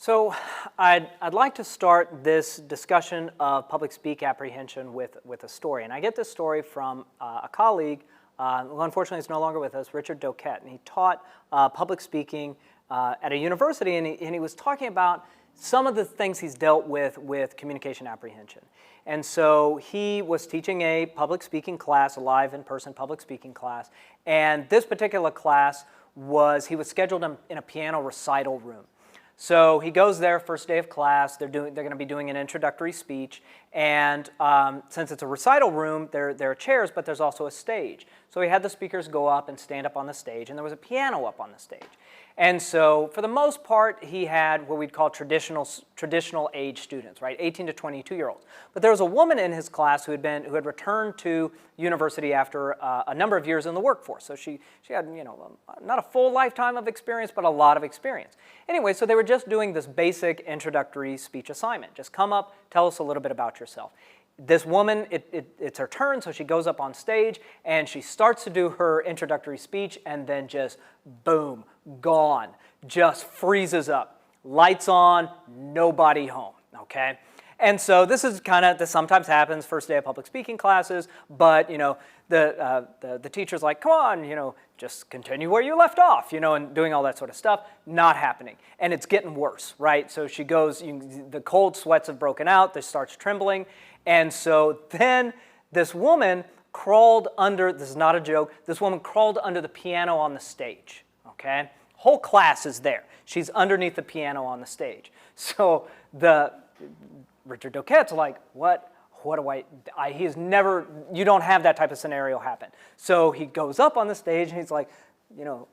So I'd like to start this discussion of public speak apprehension with a story. And I get this story from a colleague who unfortunately is no longer with us, Richard Doquette. And he taught public speaking at a university, and he was talking about some of the things he's dealt with communication apprehension. And so he was teaching a public speaking class, a live in-person public speaking class. And this particular class he was scheduled in a piano recital room. So he goes there, first day of class, they're going to be doing an introductory speech, and since it's a recital room, there are chairs, but there's also a stage. So he had the speakers go up and stand up on the stage, and there was a piano up on the stage. And so for the most part, he had what we'd call traditional age students, right, 18 to 22-year-olds. But there was a woman in his class who had returned to university after a number of years in the workforce. So she had, not a full lifetime of experience, but a lot of experience. Anyway, so they were just doing this basic introductory speech assignment. Just come up, tell us a little bit about yourself. This woman, it's her turn, so she goes up on stage, and she starts to do her introductory speech, and then just, boom, gone. Just freezes up. Lights on, nobody home, okay? And so this sometimes happens first day of public speaking classes, but, the teacher's like, come on, just continue where you left off, and doing all that sort of stuff. Not happening. And it's getting worse, right? So she goes, the cold sweats have broken out, this starts trembling. And so then this woman crawled under, this is not a joke, this woman crawled under the piano on the stage, okay? Whole class is there. She's underneath the piano on the stage. So Richard Doquette's like, what do you don't have that type of scenario happen. So he goes up on the stage and he's like,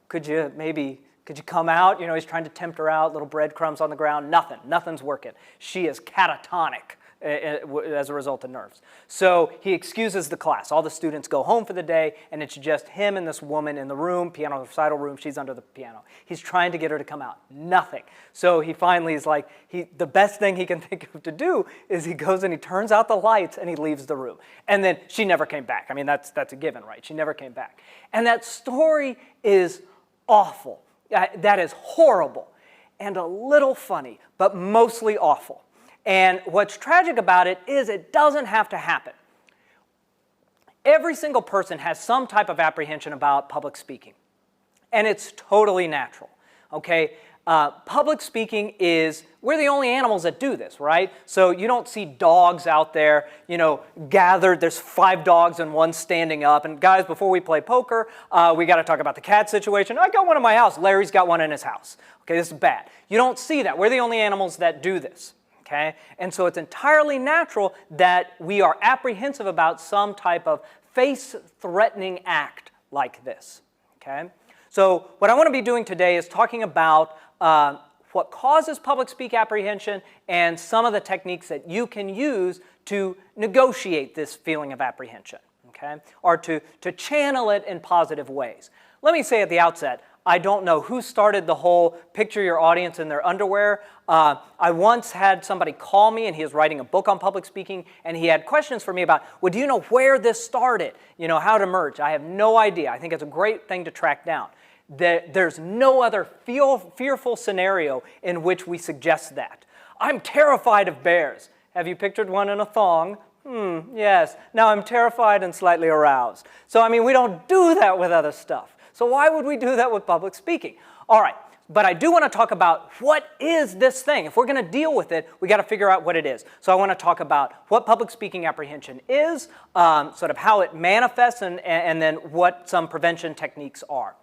could you come out? He's trying to tempt her out, little breadcrumbs on the ground, nothing's working. She is catatonic as a result of nerves. So he excuses the class. All the students go home for the day, and it's just him and this woman in the room, piano recital room. She's under the piano. He's trying to get her to come out. Nothing. So he finally is like, the best thing he can think of to do is he goes and he turns out the lights and he leaves the room. And then she never came back. I mean, that's a given, right? She never came back. And that story is awful. That is horrible and a little funny, but mostly awful. And what's tragic about it is it doesn't have to happen. Every single person has some type of apprehension about public speaking, and it's totally natural, okay? Public speaking we're the only animals that do this, right? So you don't see dogs out there, gathered. There's 5 dogs and one standing up. And guys, before we play poker, we got to talk about the cat situation. I got one in my house. Larry's got one in his house. Okay, this is bad. You don't see that. We're the only animals that do this. Okay? And so it's entirely natural that we are apprehensive about some type of face-threatening act like this. Okay? So what I want to be doing today is talking about what causes public speak apprehension and some of the techniques that you can use to negotiate this feeling of apprehension, okay? Or to channel it in positive ways. Let me say at the outset, I don't know who started the whole picture your audience in their underwear. I once had somebody call me, and he was writing a book on public speaking, and he had questions for me about, well, do you know where this started? How it emerged? I have no idea. I think it's a great thing to track down. There's no other fearful scenario in which we suggest that. I'm terrified of bears. Have you pictured one in a thong? Yes. Now I'm terrified and slightly aroused. So, we don't do that with other stuff. So why would we do that with public speaking? All right, but I do want to talk about what is this thing. If we're going to deal with it, we got to figure out what it is. So I want to talk about what public speaking apprehension is, sort of how it manifests, and then what some prevention techniques are.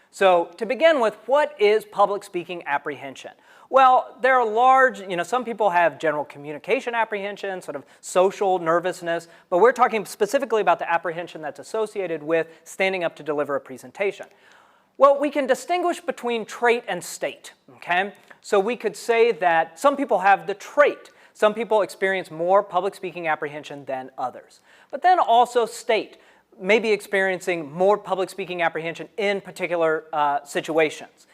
So to begin with, what is public speaking apprehension? Well, there are large, some people have general communication apprehension, sort of social nervousness, but we're talking specifically about the apprehension that's associated with standing up to deliver a presentation. Well, we can distinguish between trait and state, okay? So we could say that some people have the trait. Some people experience more public speaking apprehension than others. But then also state, maybe experiencing more public speaking apprehension in particular situations.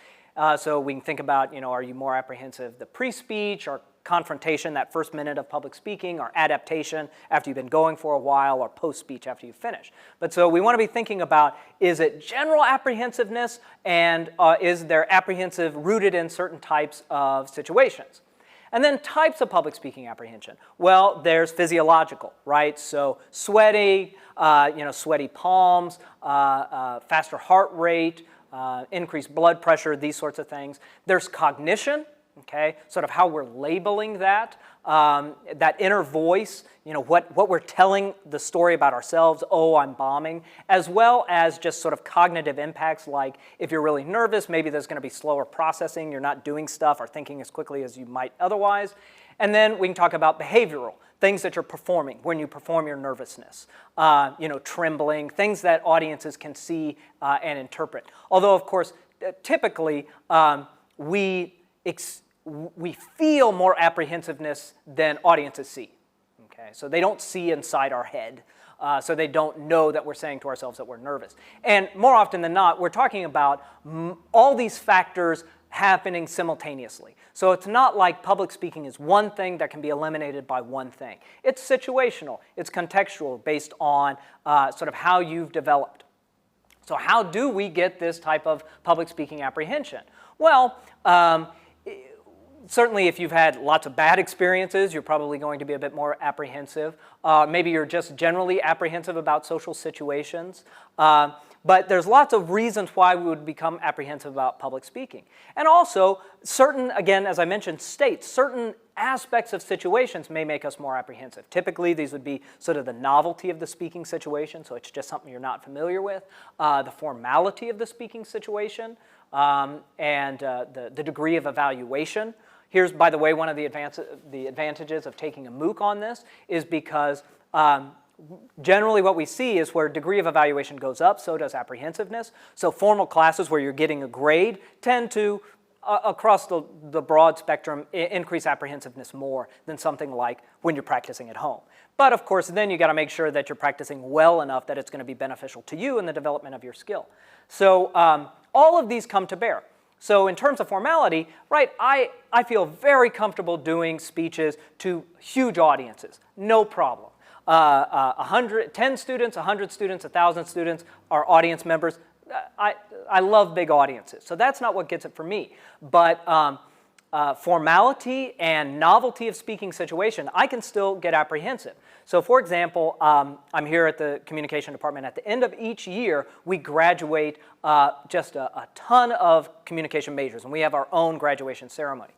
So we can think about, are you more apprehensive the pre-speech or confrontation, that first minute of public speaking, or adaptation after you've been going for a while, or post-speech after you finish. But so we want to be thinking about, is it general apprehensiveness, and is there apprehensive rooted in certain types of situations? And then types of public speaking apprehension. Well, there's physiological, right? So sweaty, sweaty palms, faster heart rate, increased blood pressure, these sorts of things. There's cognition, okay, sort of how we're labeling that, that inner voice, what we're telling the story about ourselves, oh, I'm bombing, as well as just sort of cognitive impacts like if you're really nervous, maybe there's going to be slower processing, you're not doing stuff or thinking as quickly as you might otherwise. And then we can talk about behavioral, things that you're performing when you perform your nervousness, trembling, things that audiences can see and interpret. Although, of course, typically we feel more apprehensiveness than audiences see. Okay, so they don't see inside our head, so they don't know that we're saying to ourselves that we're nervous. And more often than not, we're talking about all these factors happening simultaneously. So it's not like public speaking is one thing that can be eliminated by one thing. It's situational, it's contextual, based on sort of how you've developed. So how do we get this type of public speaking apprehension? Well, certainly if you've had lots of bad experiences, you're probably going to be a bit more apprehensive. Maybe you're just generally apprehensive about social situations. But there's lots of reasons why we would become apprehensive about public speaking. And also, certain, again, as I mentioned, certain aspects of situations may make us more apprehensive. Typically, these would be sort of the novelty of the speaking situation, so it's just something you're not familiar with, the formality of the speaking situation, and the degree of evaluation. Here's, by the way, one of the advantages of taking a MOOC on this is because generally what we see is where degree of evaluation goes up, so does apprehensiveness. So formal classes where you're getting a grade tend to, across the broad spectrum, increase apprehensiveness more than something like when you're practicing at home. But of course, then you got to make sure that you're practicing well enough that it's going to be beneficial to you in the development of your skill. So all of these come to bear. So in terms of formality, right, I feel very comfortable doing speeches to huge audiences, no problem. 10 students, 100 students, 1,000 students are audience members. I love big audiences, so that's not what gets it for me. But formality and novelty of speaking situation, I can still get apprehensive. So for example, I'm here at the communication department. At the end of each year, we graduate just a ton of communication majors, and we have our own graduation ceremony.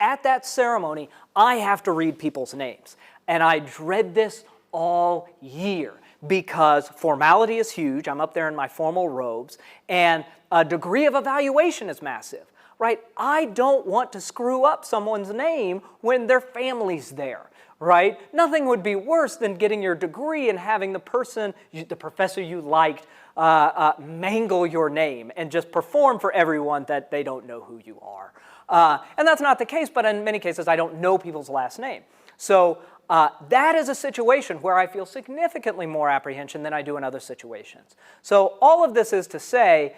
At that ceremony, I have to read people's names, and I dread this all year because formality is huge. I'm up there in my formal robes, and a degree of evaluation is massive, right? I don't want to screw up someone's name when their family's there, right? Nothing would be worse than getting your degree and having the professor you liked mangle your name and just perform for everyone that they don't know who you are. And that's not the case, but in many cases, I don't know people's last name. So that is a situation where I feel significantly more apprehension than I do in other situations. So all of this is to say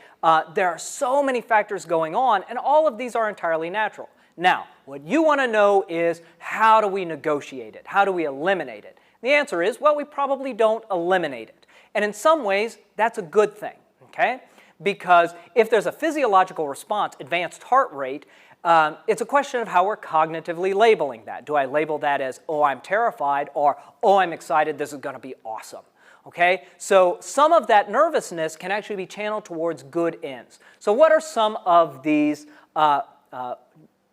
there are so many factors going on, and all of these are entirely natural. Now, what you want to know is, how do we negotiate it? How do we eliminate it? The answer is, well, we probably don't eliminate it. And in some ways, that's a good thing, okay? Because if there's a physiological response, advanced heart rate, it's a question of how we're cognitively labeling that. Do I label that as, oh, I'm terrified, or, oh, I'm excited, this is going to be awesome? Okay? So some of that nervousness can actually be channeled towards good ends. So what are some of these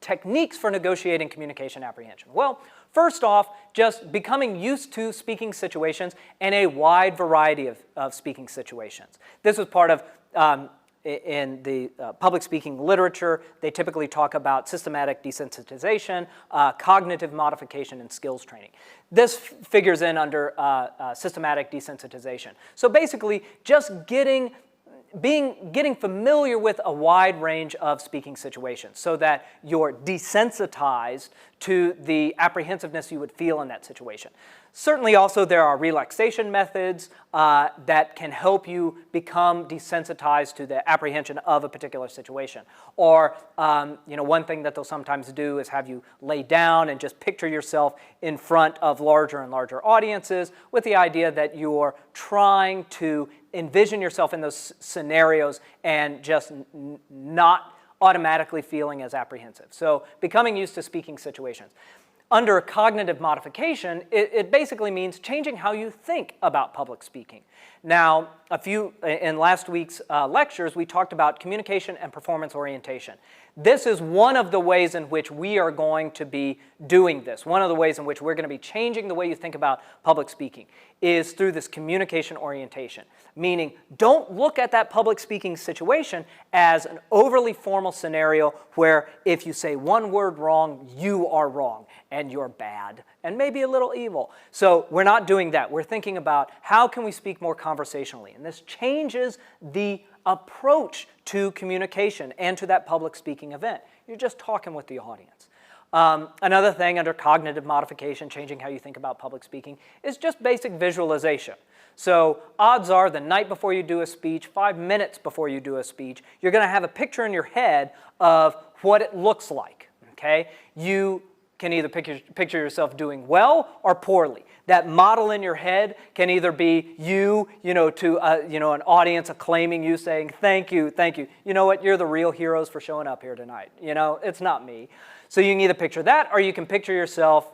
techniques for negotiating communication apprehension? Well, first off, just becoming used to speaking situations and a wide variety of speaking situations. This is part of in the public speaking literature. They typically talk about systematic desensitization, cognitive modification, and skills training. This figures in under systematic desensitization. So basically, just getting familiar with a wide range of speaking situations so that you're desensitized to the apprehensiveness you would feel in that situation. Certainly also there are relaxation methods that can help you become desensitized to the apprehension of a particular situation. Or one thing that they'll sometimes do is have you lay down and just picture yourself in front of larger and larger audiences with the idea that you're trying to envision yourself in those scenarios and just not automatically feeling as apprehensive. So becoming used to speaking situations. Under cognitive modification, it basically means changing how you think about public speaking. Now, in last week's lectures, we talked about communication and performance orientation. This is one of the ways in which we are going to be doing this. One of the ways in which we're going to be changing the way you think about public speaking is through this communication orientation, meaning don't look at that public speaking situation as an overly formal scenario where if you say one word wrong, you are wrong and you're bad and maybe a little evil. So we're not doing that. We're thinking about how can we speak more conversationally, and this changes the approach to communication and to that public speaking event. You're just talking with the audience. Another thing under cognitive modification, changing how you think about public speaking, is just basic visualization. So odds are the night before you do a speech, 5 minutes before you do a speech, you're going to have a picture in your head of what it looks like. Okay? You can either picture yourself doing well or poorly. That model in your head can either be you to an audience acclaiming you, saying, thank you, thank you. You know what? You're the real heroes for showing up here tonight. It's not me. So you can either picture that, or you can picture yourself,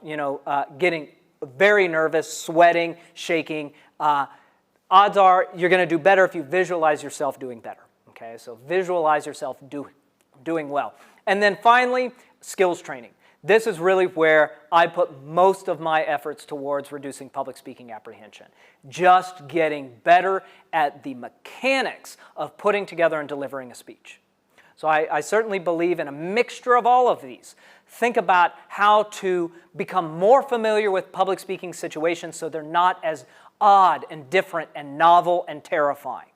getting very nervous, sweating, shaking. Odds are you're going to do better if you visualize yourself doing better. Okay, so visualize yourself doing well. And then finally, skills training. This is really where I put most of my efforts towards reducing public speaking apprehension. Just getting better at the mechanics of putting together and delivering a speech. So I certainly believe in a mixture of all of these. Think about how to become more familiar with public speaking situations so they're not as odd and different and novel and terrifying.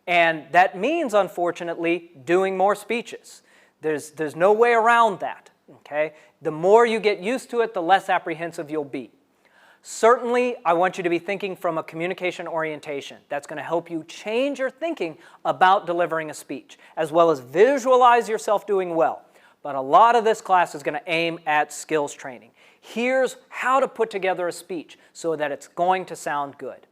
And that means, unfortunately, doing more speeches. There's no way around that. Okay? The more you get used to it, the less apprehensive you'll be. Certainly, I want you to be thinking from a communication orientation. That's going to help you change your thinking about delivering a speech, as well as visualize yourself doing well. But a lot of this class is going to aim at skills training. Here's how to put together a speech so that it's going to sound good.